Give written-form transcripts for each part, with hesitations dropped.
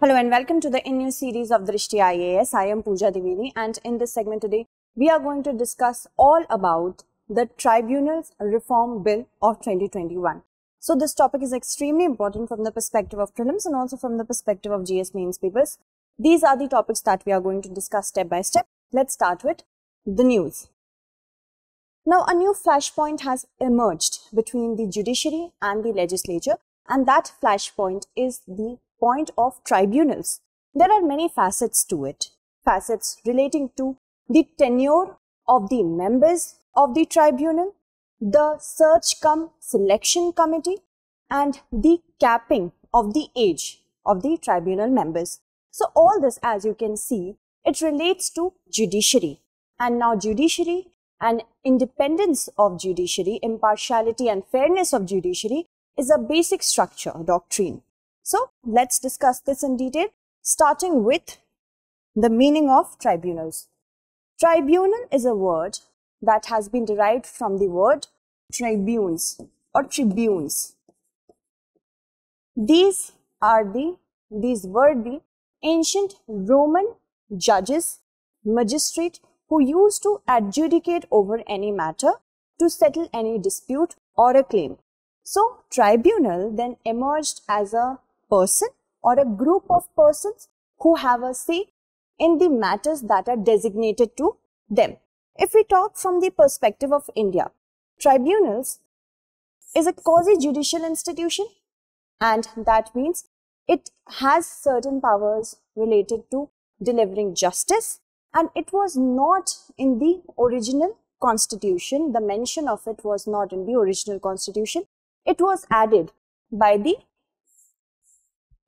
Hello and welcome to the new series of Drishti IAS. I am Pooja Divini, and in this segment today we are going to discuss all about the Tribunals Reform Bill of 2021. So this topic is extremely important from the perspective of prelims and also from the perspective of GS mains papers. These are the topics that we are going to discuss step by step. Let's start with the news. Now, a new flashpoint has emerged between the judiciary and the legislature, and that flashpoint is the point of tribunals. There are many facets to it. Facets relating to the tenure of the members of the tribunal, the search-cum-selection committee, and the capping of the age of the tribunal members. So all this, as you can see, it relates to judiciary. And now judiciary and independence of judiciary, impartiality and fairness of judiciary is a basic structure doctrine. So let's discuss this in detail, starting with the meaning of tribunals. Tribunal is a word that has been derived from the word tribunes or tribunes. These were the ancient Roman judges, magistrate who used to adjudicate over any matter to settle any dispute or a claim. So tribunal then emerged as a person or a group of persons who have a say in the matters that are designated to them. If we talk from the perspective of India, tribunals is a quasi-judicial institution, and that means it has certain powers related to delivering justice, and it was not in the original constitution. The mention of it was not in the original constitution. It was added by the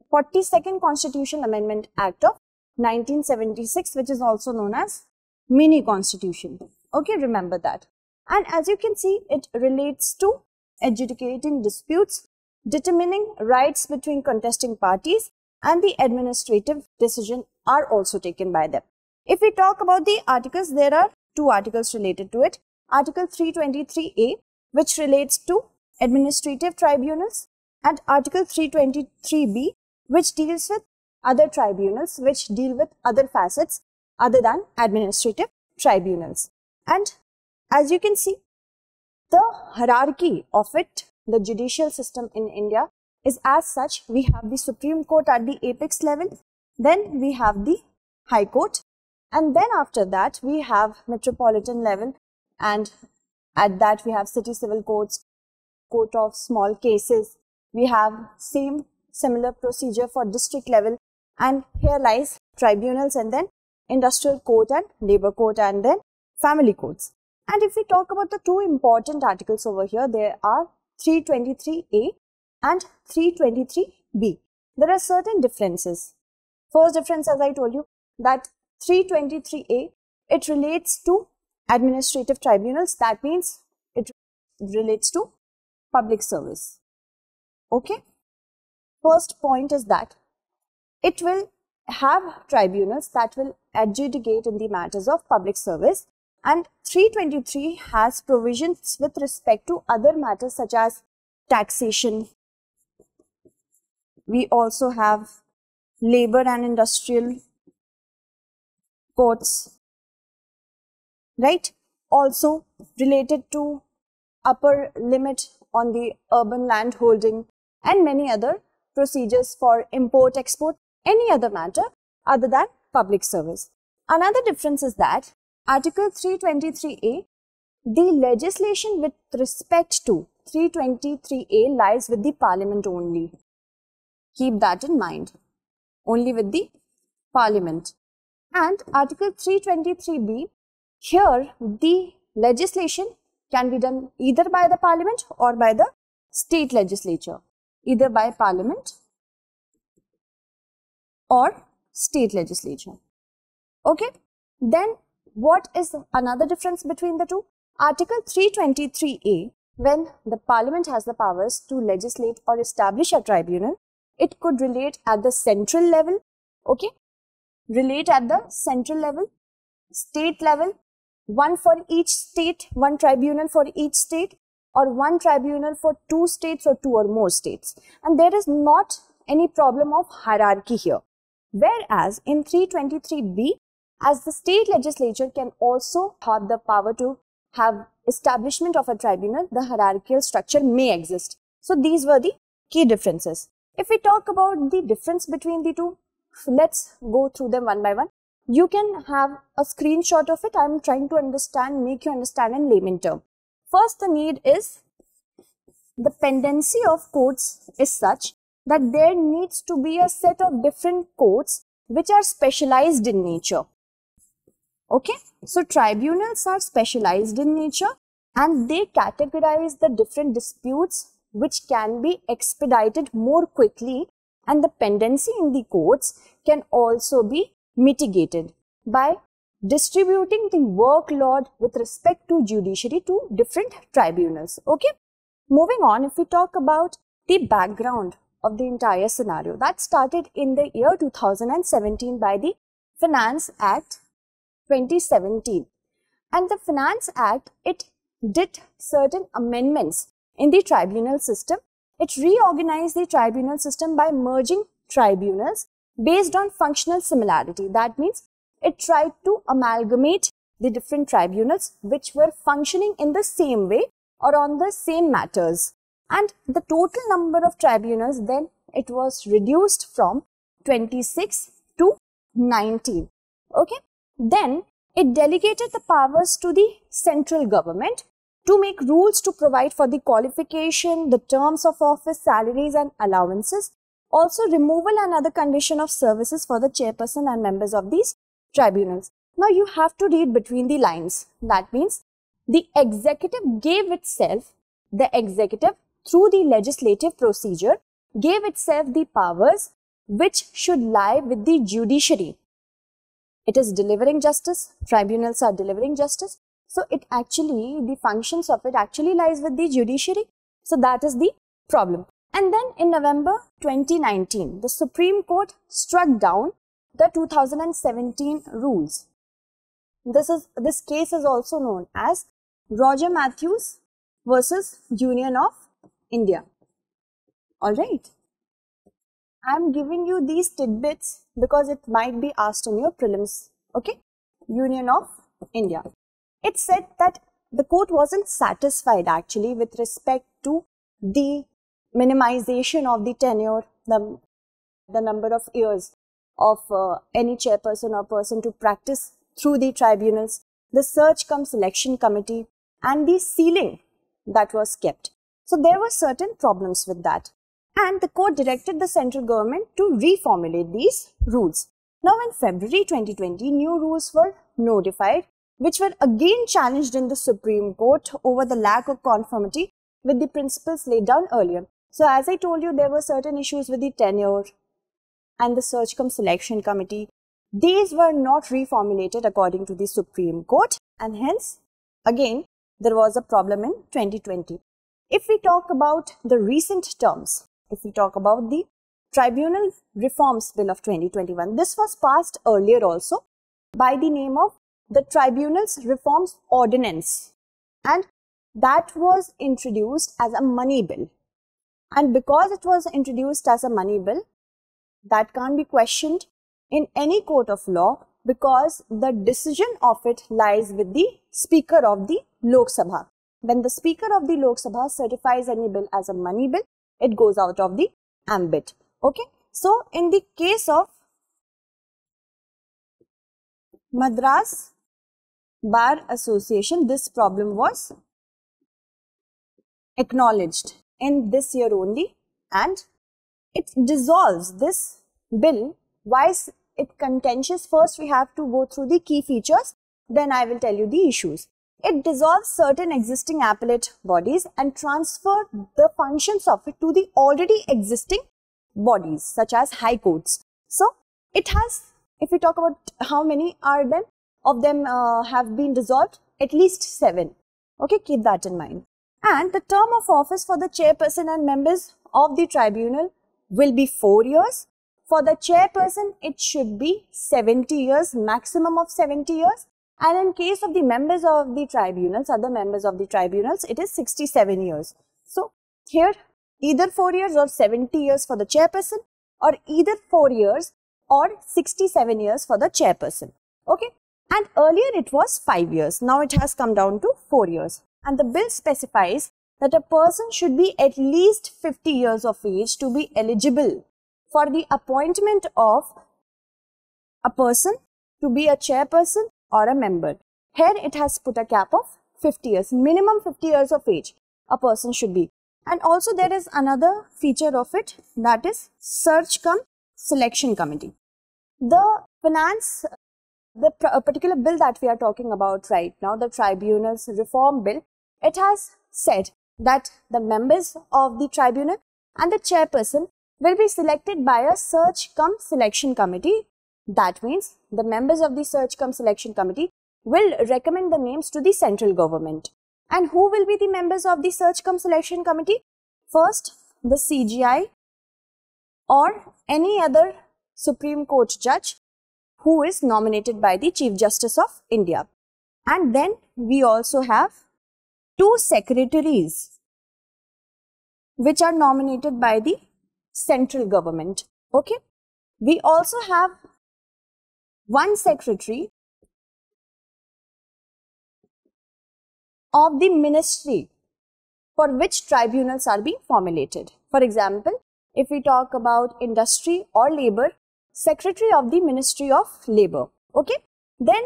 42nd Constitutional Amendment Act of 1976, which is also known as mini constitution. Okay, remember that. And as you can see, it relates to adjudicating disputes, determining rights between contesting parties, and the administrative decision are also taken by them. If we talk about the articles, there are two articles related to it. Article 323A, which relates to administrative tribunals, and Article 323B, which deals with other tribunals, which deal with other facets other than administrative tribunals. And as you can see, the hierarchy of it, the judicial system in India is as such. We have the Supreme Court at the apex level, then we have the High Court, and then after that we have metropolitan level, and at that we have city civil courts, court of small cases. We have similar procedure for district level, and here lies tribunals, and then industrial court and labor court, and then family courts. And if we talk about the two important articles over here, there are 323A and 323B. There are certain differences. First difference, as I told you, that 323A, it relates to administrative tribunals. That means it relates to public service. Okay. First point is that it will have tribunals that will adjudicate in the matters of public service, and 323 has provisions with respect to other matters such as taxation. We also have labor and industrial courts, right? Also related to upper limit on the urban land holding and many other procedures for import, export, any other matter other than public service. Another difference is that Article 323A, the legislation with respect to 323A lies with the Parliament only. Keep that in mind. Only with the Parliament. And Article 323B, here the legislation can be done either by the Parliament or by the state legislature. Either by Parliament or state legislature. Okay. Then what is another difference between the two? Article 323A, when the Parliament has the powers to legislate or establish a tribunal, it could relate at the central level. Okay. Relate at the central level, state level, one for each state, one tribunal for each state, or one tribunal for two states or two or more states. And there is not any problem of hierarchy here. Whereas in 323B, as the state legislature can also have the power to have establishment of a tribunal, the hierarchical structure may exist. So these were the key differences. If we talk about the difference between the two, let's go through them one by one. You can have a screenshot of it. I am trying to make you understand in layman term. First, the need is the pendency of courts is such that there needs to be a set of different courts which are specialized in nature. Okay, so tribunals are specialized in nature and they categorize the different disputes which can be expedited more quickly, and the pendency in the courts can also be mitigated by distributing the workload with respect to judiciary to different tribunals. Okay, moving on, if we talk about the background of the entire scenario, that started in the year 2017 by the Finance Act 2017, and the Finance Act, it did certain amendments in the tribunal system. It reorganized the tribunal system by merging tribunals based on functional similarity. That means it tried to amalgamate the different tribunals which were functioning in the same way or on the same matters, and the total number of tribunals then it was reduced from 26 to 19. Okay, then it delegated the powers to the central government to make rules to provide for the qualification, the terms of office, salaries and allowances, also removal and other condition of services for the chairperson and members of these tribunals. Now you have to read between the lines. That means the executive gave itself, the executive through the legislative procedure gave itself the powers which should lie with the judiciary. It is delivering justice, tribunals are delivering justice. So it actually, the functions of it actually lies with the judiciary. So that is the problem. And then in November 2019, the Supreme Court struck down the 2017 rules. This case is also known as Roger Matthews versus Union of India. Alright. I am giving you these tidbits because it might be asked in your prelims. Okay. Union of India. It said that the court wasn't satisfied actually with respect to the minimization of the tenure, the number of years of any chairperson or person to practice through the tribunals, the search cum selection committee and the ceiling that was kept. So there were certain problems with that, and the court directed the central government to reformulate these rules. Now in February 2020, new rules were notified which were again challenged in the Supreme Court over the lack of conformity with the principles laid down earlier. So as I told you, there were certain issues with the tenure and the search cum selection committee. These were not reformulated according to the Supreme Court, and hence again there was a problem in 2020. If we talk about the recent terms, if we talk about the Tribunal Reforms Bill of 2021, this was passed earlier also by the name of the Tribunals Reforms Ordinance, and that was introduced as a money bill. And because it was introduced as a money bill, that can't be questioned in any court of law because the decision of it lies with the Speaker of the Lok Sabha. When the Speaker of the Lok Sabha certifies any bill as a money bill, it goes out of the ambit. Okay. So in the case of Madras Bar Association, this problem was acknowledged in this year only, and it dissolves this bill. Why is it contentious? First we have to go through the key features, then I will tell you the issues. It dissolves certain existing appellate bodies and transfer the functions of it to the already existing bodies such as high courts. So it has, if we talk about how many are them, of them have been dissolved, at least 7. Okay, keep that in mind. And the term of office for the chairperson and members of the tribunal will be 4 years. For the chairperson, it should be 70 years, maximum of 70 years. And in case of the members of the tribunals, other members of the tribunals, it is 67 years. So here, either 4 years or 70 years for the chairperson, or either 4 years or 67 years for the chairperson. Okay, and earlier it was 5 years. Now it has come down to 4 years. And the bill specifies that a person should be at least 50 years of age to be eligible for the appointment of a person to be a chairperson or a member. Here it has put a cap of 50 years, minimum 50 years of age a person should be. And also there is another feature of it, that is search cum selection committee. The particular bill that we are talking about right now, the Tribunals Reform Bill, it has said that the members of the tribunal and the chairperson will be selected by a search cum selection committee. That means the members of the search cum selection committee will recommend the names to the central government. And who will be the members of the search cum selection committee? First, the CJI or any other Supreme Court judge who is nominated by the Chief Justice of India. And then we also have 2 secretaries which are nominated by the central government. Okay. We also have 1 secretary of the ministry for which tribunals are being formulated. For example, if we talk about industry or labor, secretary of the Ministry of Labor. Okay. Then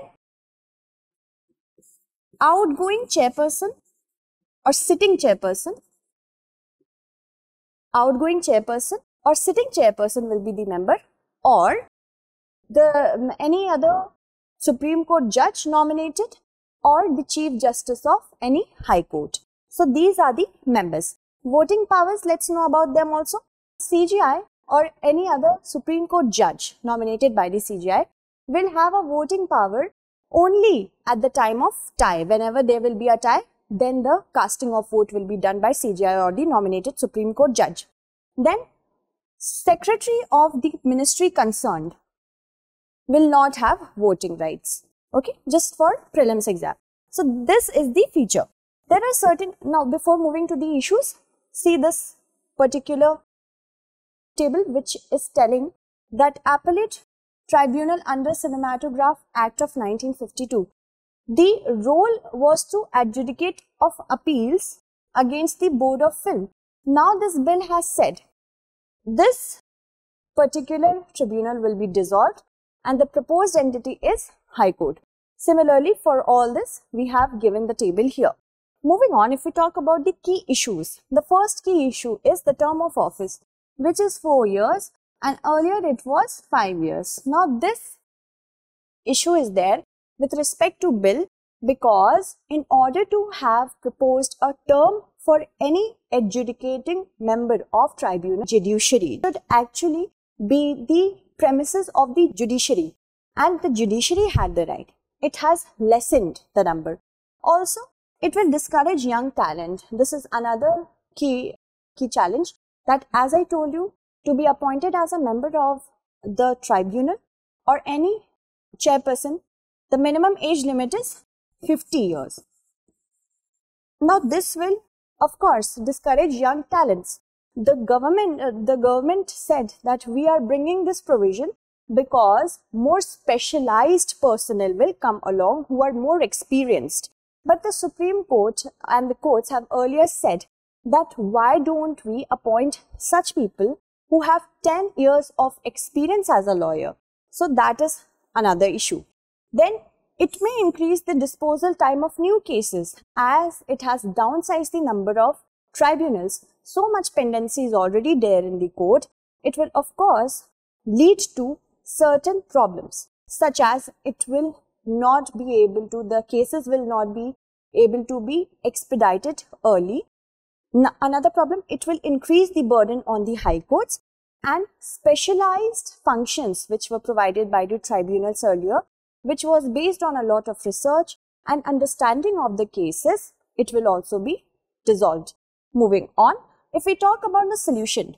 outgoing chairperson or sitting chairperson, outgoing chairperson or sitting chairperson will be the member, or any other Supreme Court judge nominated, or the Chief Justice of any High Court. So these are the members. Voting powers, let's know about them also. CJI or any other Supreme Court judge nominated by the CJI will have a voting power only at the time of tie. Whenever there will be a tie, then the casting of vote will be done by CJI or the nominated Supreme Court judge. Then secretary of the ministry concerned will not have voting rights. Okay, just for prelims exam. So this is the feature. There are certain, now before moving to the issues, see this particular table which is telling that Appellate Tribunal under Cinematograph Act of 1952. The role was to adjudicate of appeals against the Board of Film. Now this bill has said this particular tribunal will be dissolved and the proposed entity is High Court. Similarly, for all this, we have given the table here. Moving on, if we talk about the key issues, the first key issue is the term of office, which is 4 years, and earlier it was 5 years. Now, this issue is there with respect to bill because in order to have proposed a term for any adjudicating member of tribunal, judiciary should actually be the premises of the judiciary, and the judiciary had the right. It has lessened the number. Also, it will discourage young talent. This is another key challenge, that as I told you, to be appointed as a member of the tribunal or any chairperson, the minimum age limit is 50 years. Now this will of course discourage young talents. The government said that we are bringing this provision because more specialized personnel will come along who are more experienced. But the Supreme Court and the courts have earlier said that why don't we appoint such people who have 10 years of experience as a lawyer? So that is another issue. Then it may increase the disposal time of new cases as it has downsized the number of tribunals. So much pendency is already there in the court. It will of course lead to certain problems, such as it will not be able to, the cases will not be able to be expedited early. Another problem, it will increase the burden on the high courts, and specialized functions which were provided by the tribunals earlier, which was based on a lot of research and understanding of the cases, it will also be dissolved. Moving on, if we talk about the solution,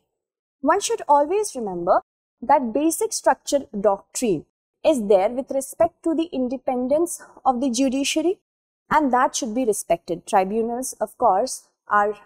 one should always remember that basic structural doctrine is there with respect to the independence of the judiciary, and that should be respected. Tribunals, of course, are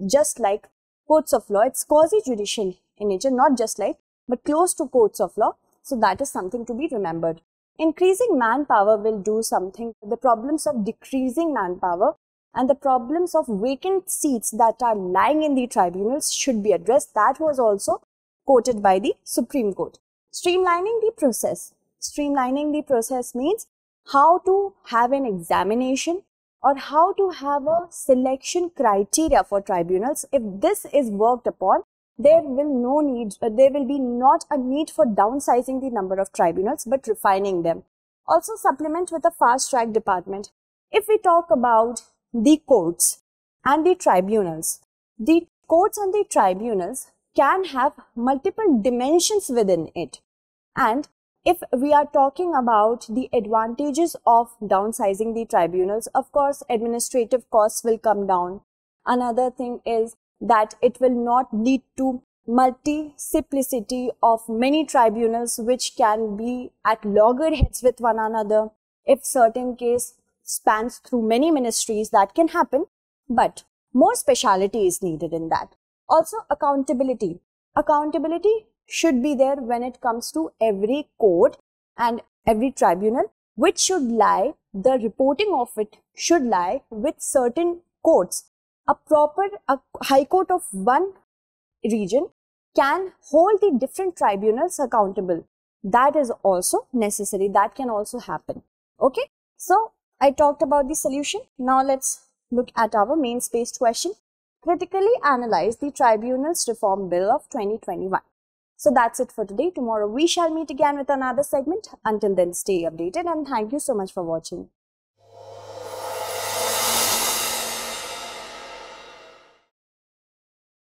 just like courts of law. It's quasi-judicial in nature, not just like, but close to courts of law. So that is something to be remembered. Increasing manpower will do something. The problems of decreasing manpower and the problems of vacant seats that are lying in the tribunals should be addressed. That was also quoted by the Supreme Court. Streamlining the process. Streamlining the process means how to have an examination or how to have a selection criteria for tribunals. If this is worked upon, there will be not a need for downsizing the number of tribunals, but refining them. Also supplement with a fast track department. If we talk about the courts and the tribunals and the tribunals can have multiple dimensions within it. And if we are talking about the advantages of downsizing the tribunals, of course, administrative costs will come down. Another thing is that it will not lead to multiplicity of many tribunals which can be at loggerheads with one another. If certain case spans through many ministries, that can happen, but more speciality is needed in that. Also, accountability. Accountability should be there when it comes to every court and every tribunal, which should lie, the reporting of it should lie with certain courts. A high court of one region can hold the different tribunals accountable. That is also necessary. That can also happen. Okay. So, I talked about the solution. Now, let's look at our main space question. Critically analyze the Tribunals Reform Bill of 2021. So, that's it for today. Tomorrow, we shall meet again with another segment. Until then, stay updated and thank you so much for watching.